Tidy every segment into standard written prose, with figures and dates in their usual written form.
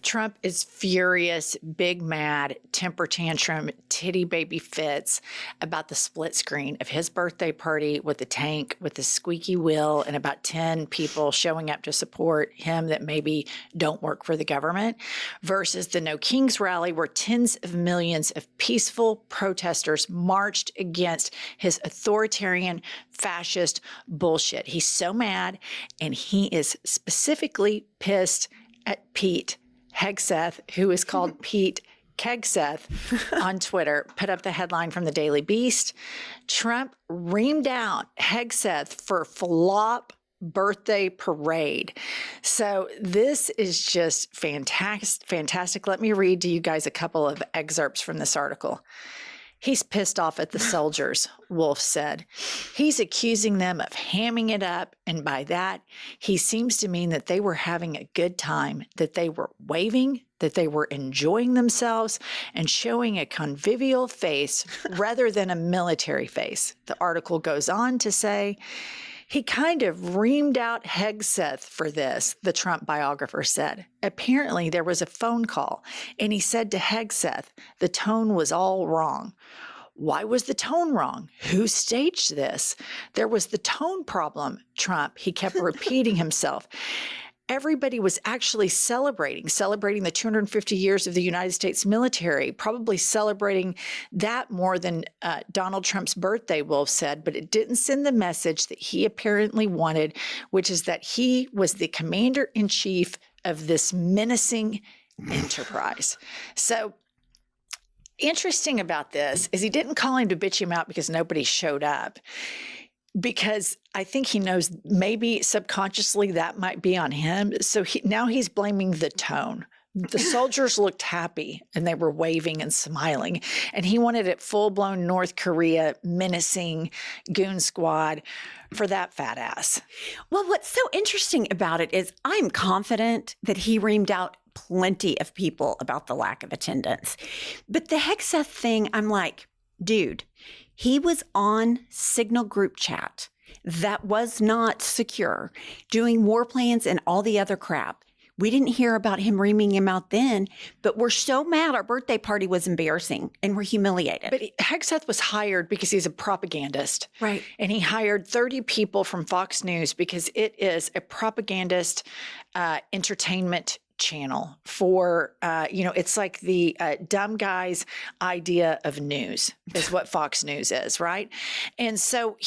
Trump is furious, big mad, temper tantrum, titty baby fits about the split screen of his birthday party with the tank, with the squeaky wheel, and about 10 people showing up to support him that maybe don't work for the government, versus the No Kings rally where tens of millions of peaceful protesters marched against his authoritarian fascist bullshit. He's so mad, and he is specifically pissed at Pete Hegseth, who is called Pete Hegseth on Twitter, put up the headline from the Daily Beast. Trump reamed out Hegseth for flop birthday parade. So this is just fantastic. Let me read to you guys a couple of excerpts from this article. He's pissed off at the soldiers, Wolf said. He's accusing them of hamming it up, and by that, he seems to mean that they were having a good time, that they were waving, that they were enjoying themselves, and showing a convivial face rather than a military face. The article goes on to say, he kind of reamed out Hegseth for this, the Trump biographer said. Apparently, there was a phone call, and he said to Hegseth, the tone was all wrong. Why was the tone wrong? Who staged this? There was the tone problem, Trump. He kept repeating himself. Everybody was actually celebrating the 250 years of the United States military, probably celebrating that more than Donald Trump's birthday, Wolf said, but it didn't send the message that he apparently wanted, which is that he was the commander-in-chief of this menacing enterprise. So interesting about this is he didn't call him to bitch him out because nobody showed up. Because I think he knows maybe subconsciously that might be on him. So now he's blaming the tone. The soldiers looked happy and they were waving and smiling. And he wanted it full-blown North Korea, menacing goon squad for that fat ass. Well, what's so interesting about it is I'm confident that he reamed out plenty of people about the lack of attendance. But the Hegseth thing, I'm like, dude, he was on Signal group chat that was not secure, doing war plans and all the other crap. We didn't hear about him reaming him out then, but we're so mad our birthday party was embarrassing and we're humiliated. But Hegseth was hired because he's a propagandist. Right. And he hired 30 people from Fox News because it is a propagandist entertainment channel for, it's like the dumb guy's idea of news is what Fox News is, right? And so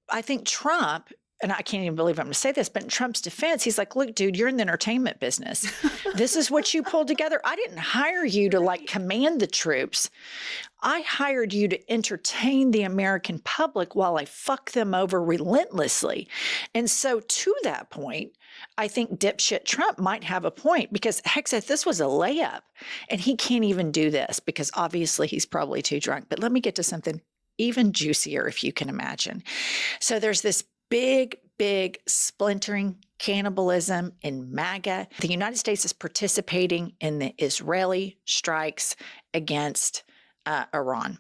I think Trump, and I can't even believe I'm going to say this, but in Trump's defense, he's like, look, dude, you're in the entertainment business. This is what you pulled together. I didn't hire you to command the troops. I hired you to entertain the American public while I fuck them over relentlessly. And so to that point, I think dipshit Trump might have a point because Hegseth, this was a layup and he can't even do this because obviously he's probably too drunk. But let me get to something even juicier if you can imagine. So there's this big splintering cannibalism in MAGA. The United States is participating in the Israeli strikes against Iran.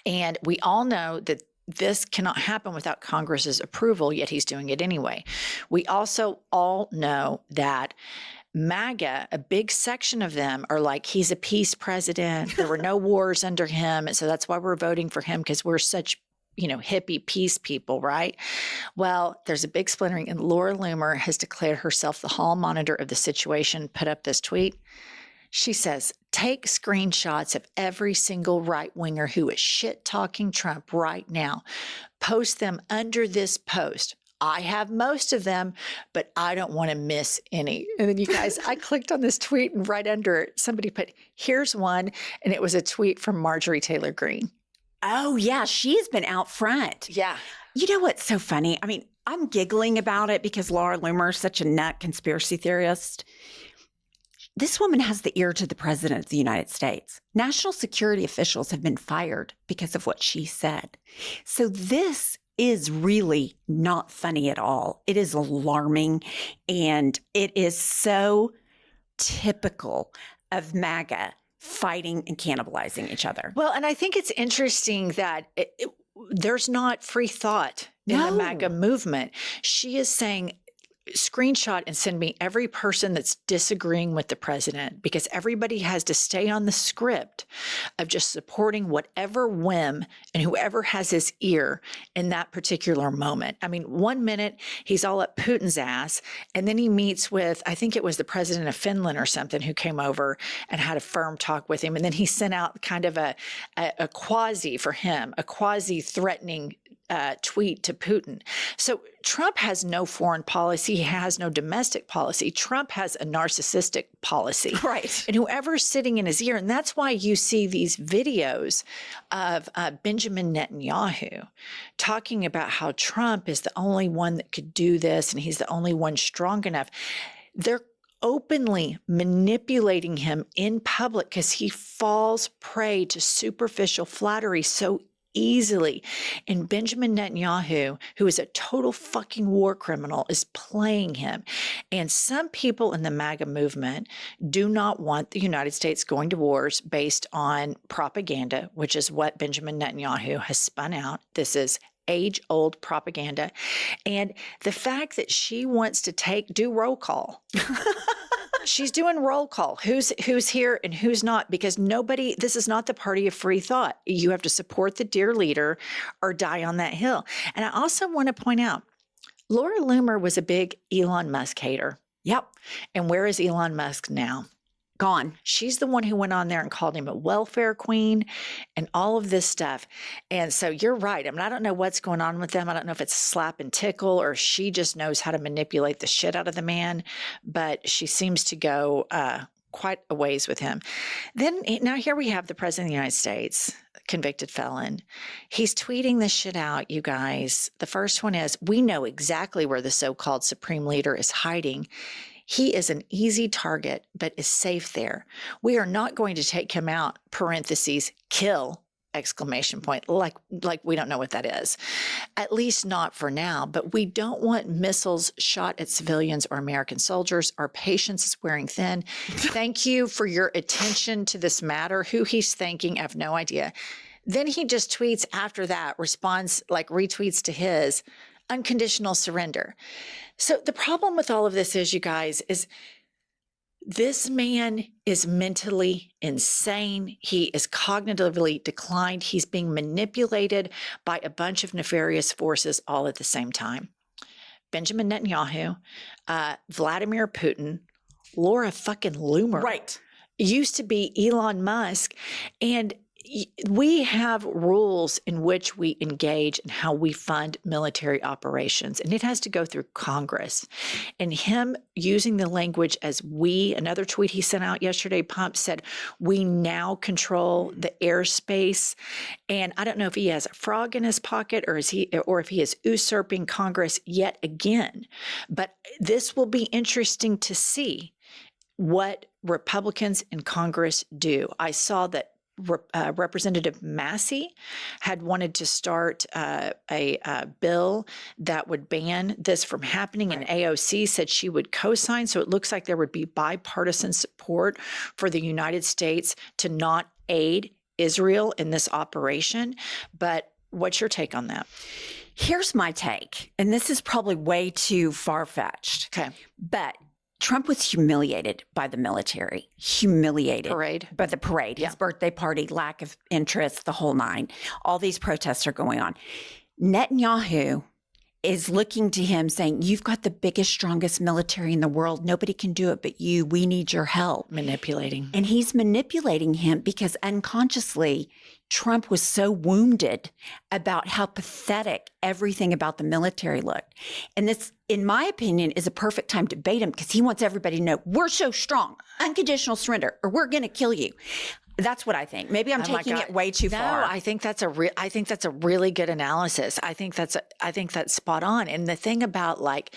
And we all know that this cannot happen without Congress's approval, yet he's doing it anyway. We also all know that MAGA, a big section of them are like, he's a peace president. There were no wars under him. And so that's why we're voting for him because we're such hippie peace people, right? Well, there's a big splintering, and Laura Loomer has declared herself the hall monitor of the situation, put up this tweet. She says, take screenshots of every single right-winger who is shit-talking Trump right now. Post them under this post. I have most of them, but I don't want to miss any. And then you guys, I clicked on this tweet and right under it, somebody put, here's one. And it was a tweet from Marjorie Taylor Greene. Oh, yeah. She's been out front. Yeah. You know what's so funny? I mean, I'm giggling about it because Laura Loomer is such a nut conspiracy theorist. This woman has the ear to the president of the United States. National security officials have been fired because of what she said. So this is really not funny at all. It is alarming, and it is so typical of MAGA fighting and cannibalizing each other. Well, and I think it's interesting that there's not free thought in the MAGA movement. She is saying, screenshot and send me every person that's disagreeing with the president, because everybody has to stay on the script of just supporting whatever whim and whoever has his ear in that particular moment. I mean, 1 minute he's all up Putin's ass, and then he meets with, I think it was the president of Finland or something, who came over and had a firm talk with him. And then he sent out kind of a quasi, for him, a quasi threatening tweet to Putin. So Trump has no foreign policy. He has no domestic policy. Trump has a narcissistic policy. Right. And whoever's sitting in his ear, and that's why you see these videos of Benjamin Netanyahu talking about how Trump is the only one that could do this and he's the only one strong enough. They're openly manipulating him in public because he falls prey to superficial flattery so easily. And Benjamin Netanyahu, who is a total fucking war criminal, is playing him. And some people in the MAGA movement do not want the United States going to wars based on propaganda, which is what Benjamin Netanyahu has spun out. This is age-old propaganda. And the fact that she wants to do roll call. She's doing roll call. Who's here and who's not, because this is not the party of free thought. You have to support the dear leader or die on that hill. And I also want to point out, Laura Loomer was a big Elon Musk hater. Yep. And where is Elon Musk now? Gone. She's the one who went on there and called him a welfare queen and all of this stuff. And so you're right. I mean, I don't know what's going on with them. I don't know if it's slap and tickle or she just knows how to manipulate the shit out of the man, but she seems to go quite a ways with him. Now here we have the president of the United States, convicted felon. He's tweeting this shit out, you guys. The first one is, we know exactly where the so-called supreme leader is hiding. He is an easy target, but is safe there. We are not going to take him out, parentheses, kill, exclamation point, like we don't know what that is. At least not for now, but we don't want missiles shot at civilians or American soldiers. Our patience is wearing thin. Thank you for your attention to this matter. Who he's thanking, I have no idea. Then he just tweets after that, responds, like retweets to his, unconditional surrender. So the problem with all of this is, you guys, is this man is mentally insane. He is cognitively declined. He's being manipulated by a bunch of nefarious forces all at the same time. Benjamin Netanyahu, Vladimir Putin, Laura fucking Loomer. Right. Used to be Elon Musk. And we have rules in which we engage and how we fund military operations, and it has to go through Congress. And him using the language as we, another tweet he sent out yesterday, Pump said, we now control the airspace. And I don't know if he has a frog in his pocket or if he is usurping Congress yet again. But this will be interesting to see what Republicans in Congress do. I saw that Representative Massey had wanted to start a bill that would ban this from happening, and AOC said she would co-sign. So it looks like there would be bipartisan support for the United States to not aid Israel in this operation. But what's your take on that? Here's my take, and this is probably way too far-fetched. Okay. But Trump was humiliated by the military, humiliated Parade. by the parade, his birthday party, lack of interest, the whole nine. All these protests are going on. Netanyahu is looking to him saying, you've got the biggest, strongest military in the world. Nobody can do it but you. We need your help. Manipulating. And he's manipulating him because unconsciously, Trump was so wounded about how pathetic everything about the military looked. And this, in my opinion, is a perfect time to bait him because he wants everybody to know, we're so strong, unconditional surrender, or we're going to kill you. That's what I think. Maybe I'm taking it way too far. No, I think that's a really good analysis. I think that's spot on. And the thing about like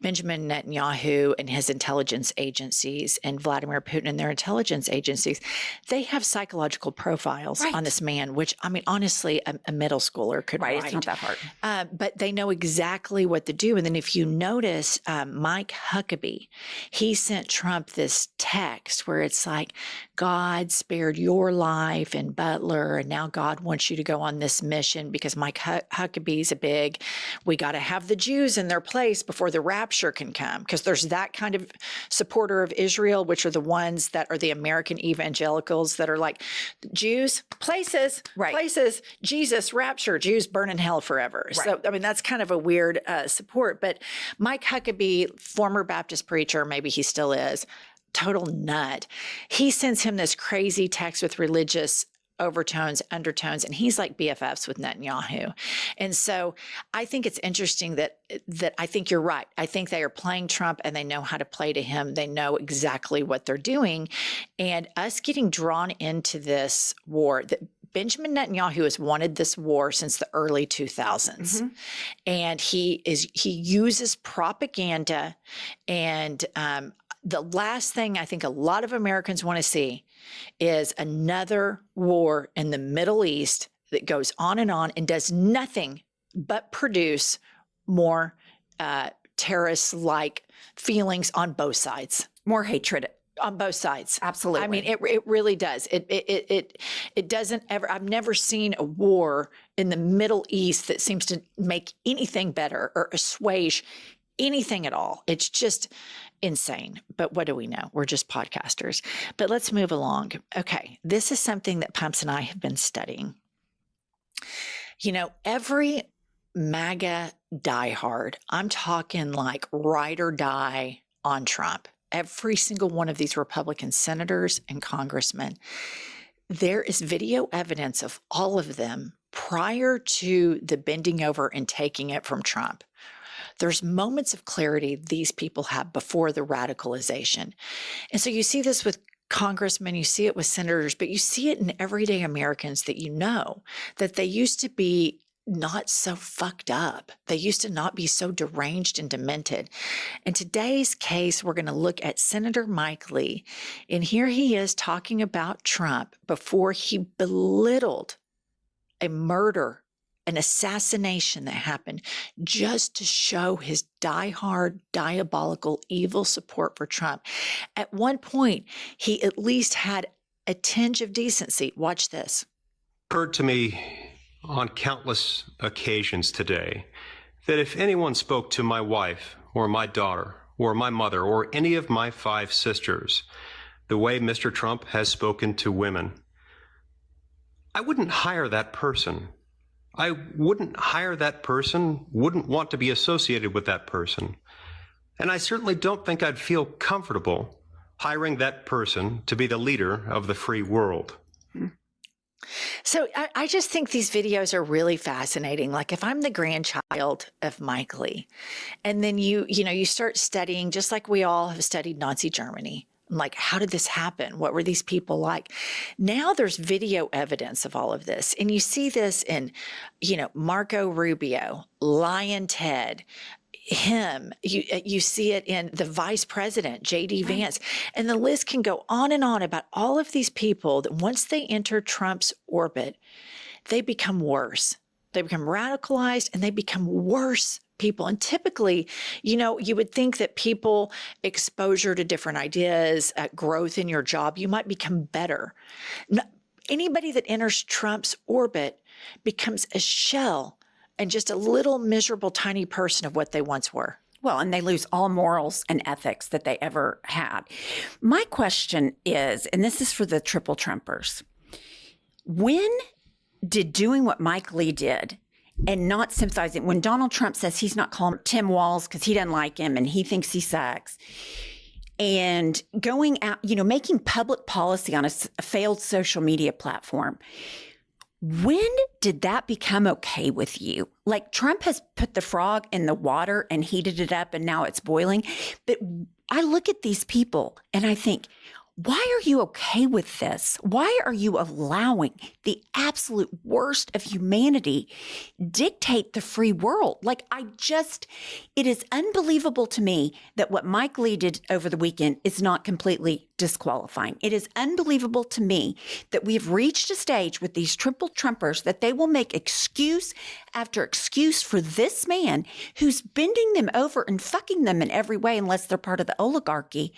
Benjamin Netanyahu and his intelligence agencies and Vladimir Putin and their intelligence agencies, they have psychological profiles on this man. man, which, I mean, honestly, a middle schooler could write. It's not that hard. But they know exactly what to do. And then if you notice, Mike Huckabee, he sent Trump this text where it's like, God spared your life in Butler, and now God wants you to go on this mission because Mike Huckabee's we got to have the Jews in their place before the rapture can come, because there's that kind of supporter of Israel, which are the ones that are the American evangelicals that are like, Jews, places, Jesus, rapture, Jews burn in hell forever. Right. So, I mean, that's kind of a weird support. But Mike Huckabee, former Baptist preacher, maybe he still is, total nut. He sends him this crazy text with religious overtones, undertones, and he's like BFFs with Netanyahu. And so I think it's interesting that I think you're right. I think they are playing Trump and they know how to play to him. They know exactly what they're doing. And us getting drawn into this war, that Benjamin Netanyahu has wanted this war since the early 2000s. Mm-hmm. And he uses propaganda, and the last thing I think a lot of Americans want to see is another war in the Middle East that goes on and does nothing but produce more terrorist-like feelings on both sides. More hatred. On both sides. Absolutely. I mean, it really does. It doesn't ever, I've never seen a war in the Middle East that seems to make anything better or assuage anything at all. It's just insane. But what do we know? We're just podcasters. But let's move along. Okay. This is something that Pumps and I have been studying. You know, every MAGA diehard, I'm talking like ride or die on Trump, every single one of these Republican senators and congressmen, there is video evidence of all of them prior to the bending over and taking it from Trump. There's moments of clarity these people have before the radicalization. And so you see this with congressmen, you see it with senators, but you see it in everyday Americans that you know, that they used to be not so fucked up. They used to not be so deranged and demented. In today's case, we're going to look at Senator Mike Lee. And here he is talking about Trump before he belittled a murder, an assassination that happened, just to show his diehard, diabolical, evil support for Trump. At one point, he at least had a tinge of decency. Watch this. Occurred to me on countless occasions today that if anyone spoke to my wife or my daughter or my mother or any of my 5 sisters the way Mr. Trump has spoken to women, I wouldn't hire that person. I wouldn't hire that person, wouldn't want to be associated with that person. And I certainly don't think I'd feel comfortable hiring that person to be the leader of the free world. So I just think these videos are really fascinating. Like if I'm the grandchild of Mike Lee, and then you start studying, just like we all have studied Nazi Germany. Like, how did this happen? What were these people like? Now there's video evidence of all of this. And you see this in, Marco Rubio, Lion Ted, him. You see it in the vice president, J.D. Vance. And the list can go on and on about all of these people that once they enter Trump's orbit, they become worse. They become radicalized and they become worse people. And typically, you would think that people, exposure to different ideas, growth in your job, you might become better. Anybody that enters Trump's orbit becomes a shell and just a little miserable, tiny person of what they once were. Well, and they lose all morals and ethics that they ever had. My question is, and this is for the triple Trumpers, when did doing what Mike Lee did and not sympathizing, when Donald Trump says he's not calling Tim Walz because he doesn't like him and he thinks he sucks, and going out, making public policy on a failed social media platform, when did that become okay with you? Like Trump has put the frog in the water and heated it up and now it's boiling. But I look at these people and I think, Why are you okay with this? Why are you allowing the absolute worst of humanity dictate the free world? Like, it is unbelievable to me that what Mike Lee did over the weekend is not completely disqualifying. It is unbelievable to me that we have reached a stage with these triple Trumpers that they will make excuse after excuse for this man who's bending them over and fucking them in every way unless they're part of the oligarchy.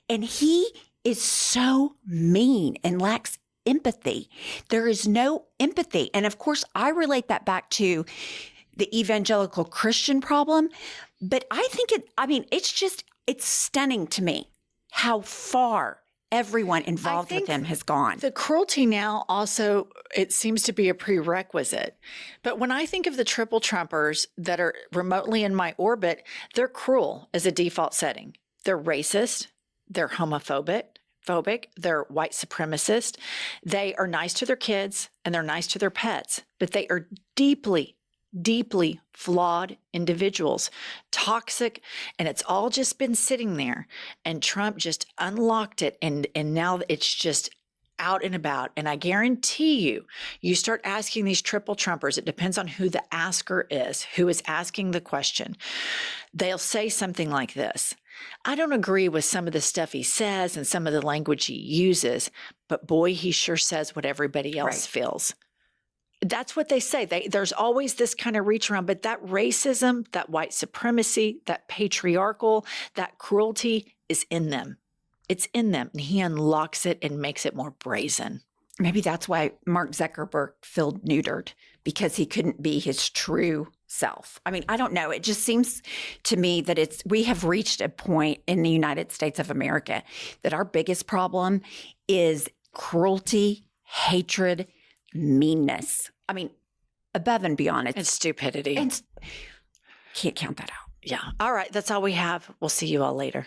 And he is so mean and lacks empathy. There is no empathy. And of course, I relate that back to the evangelical Christian problem. But I think it's stunning to me how far everyone involved with him has gone. The cruelty now also, it seems to be a prerequisite. But when I think of the triple Trumpers that are remotely in my orbit, they're cruel as a default setting. They're racist. They're homophobic, they're white supremacist. They are nice to their kids and they're nice to their pets, but they are deeply, deeply flawed individuals, toxic, and it's all just been sitting there. And Trump just unlocked it, and now it's just out and about. And I guarantee you start asking these triple Trumpers, it depends on who the asker is, who is asking the question. They'll say something like this: I don't agree with some of the stuff he says and some of the language he uses, but boy, he sure says what everybody else feels. That's what they say. There's always this kind of reach around, but that racism, that white supremacy, that patriarchal, that cruelty is in them. It's in them, and he unlocks it and makes it more brazen. Maybe that's why Mark Zuckerberg felt neutered, because he couldn't be his true self. I mean, I don't know. It just seems to me that we have reached a point in the United States of America that our biggest problem is cruelty, hatred, meanness. I mean, above and beyond. It's stupidity. Can't count that out. Yeah. All right. That's all we have. We'll see you all later.